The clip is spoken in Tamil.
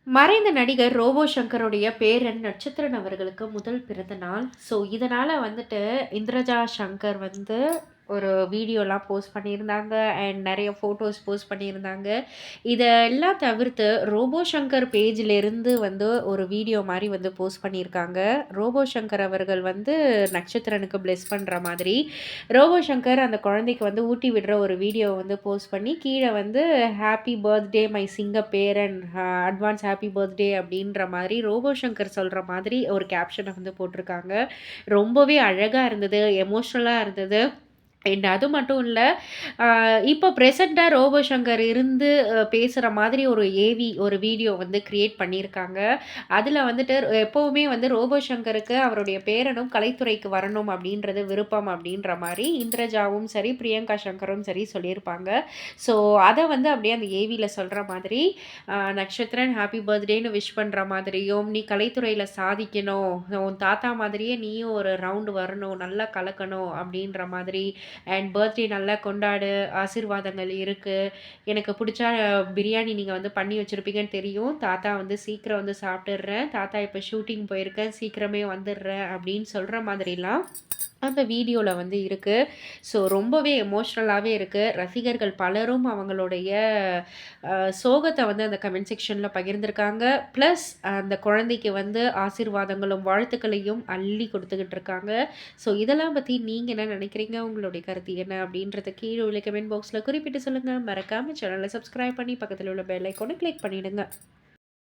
மறைந்த நடிகர் ரோபோ சங்கருடைய பேரன் நட்சத்திரன் அவர்களுக்கு முதல் பிறந்த நாள். ஸோ, இதனால வந்துட்டு இந்திரஜா சங்கர் வந்து ஒரு வீடியோலாம் போஸ்ட் பண்ணியிருந்தாங்க. அண்ட் நெறைய ஃபோட்டோஸ் போஸ்ட் பண்ணியிருந்தாங்க. இதெல்லாம் தவிர்த்து ரோபோ சங்கர் பேஜ்லேருந்து வந்து ஒரு வீடியோ மாரி வந்து போஸ்ட் பண்ணியிருக்காங்க. ரோபோ சங்கர் அவர்கள் வந்து நட்சத்திரனுக்கு பிளெஸ் பண்ற மாதிரி, ரோபோ சங்கர் அந்த குழந்தைக்கு வந்து ஊட்டி விடுற ஒரு வீடியோ வந்து போஸ்ட் பண்ணி, கீழ வந்து ஹேப்பி பர்த்டே மை சிங்க பேரன் அட்வான்ஸ் ஹேப்பி பர்த்டே அப்படின்ற மாதிரி ரோபோ சங்கர் சொல்ற மாதிரி ஒரு கேப்ஷன வந்து போட்டிருக்காங்க. ரொம்பவே அழகா இருந்தது. எமோஷனலா இருந்தது. அண்ட் அது மட்டும் இல்ல, அ இப்போ பிரசன்ட்டா ரோபோ சங்கர் இருந்து பேசுற மாதிரி ஒரு ஒரு வீடியோ வந்து கிரியேட் பண்ணியிருக்காங்க. அதுல வந்துட்டு எப்பவுமே வந்து ரோபோ சங்கருக்கு அவருடைய பேரனும் கலைத்துறைக்கு வரணும் அப்படின்றது விருப்பம் அப்படின்ற மாரி இந்திரஜாவும் சரி, பிரியங்கா சங்கரும் சரி சொல்லியிருப்பாங்க. ஸோ, அத வந்து அப்படியே அந்த ஏவில சொல்ற மாதிரி, நட்சத்திரன் ஹேப்பி பர்த்டேன்னு விஷ் பண்ற மாதிரியும், "நீ கலைத்துறையில சாதிக்கணும். உன் தாத்தா மாதிரியே நீயும் ஒரு ரவுண்ட் வரணும். நல்லா கலக்கணும்." அப்படின்ற மாதிரி அண்ட் பர்த்டே நல்லா கொண்டாடு. ஆசீர்வாதங்கள் இருக்கு. எனக்கு புடிச்ச பிரியாணி நீங்க வந்து பண்ணி வச்சிருப்பீங்கன்னு தெரியும். தாத்தா வந்து சீக்கிரம் வந்து சாப்பிட்டுர்றேன். தாத்தா இப்ப ஷூட்டிங் போயிருக்கேன். சீக்கிரமே வந்துர்றேன் அப்படின்னு சொல்ற மாதிரிலாம் அந்த வீடியோல வந்து இருக்கு. ஸோ, ரொம்பவே எமோஷனலாவே இருக்கு. ரசிகர்கள் பலரும் அவங்களுடைய சோகத்த வந்து அந்த கமெண்ட் செக்ஷன்ல பகிர்ந்திருக்காங்க. பிளஸ் அந்த குழந்தைக்கு வந்து ஆசீர்வாதங்களும், வாழ்த்துக்களையும் அள்ளி குடுத்துக்கிட்டு இருக்காங்க. ஸோ, இதெல்லாம் பத்தி நீங்க என்ன நினைக்கிறீங்க? உங்களுடைய கருத்து என்ன? அப்படின்றத கீழ உள்ள கமெண்ட் பாக்ஸ்ல குறிப்பிட்டு சொல்லுங்க. மறக்காம சேனல சப்ஸ்கிரைப் பண்ணி பக்கத்துல உள்ள பெல் ஐகான கிளிக் பண்ணிடுங்க.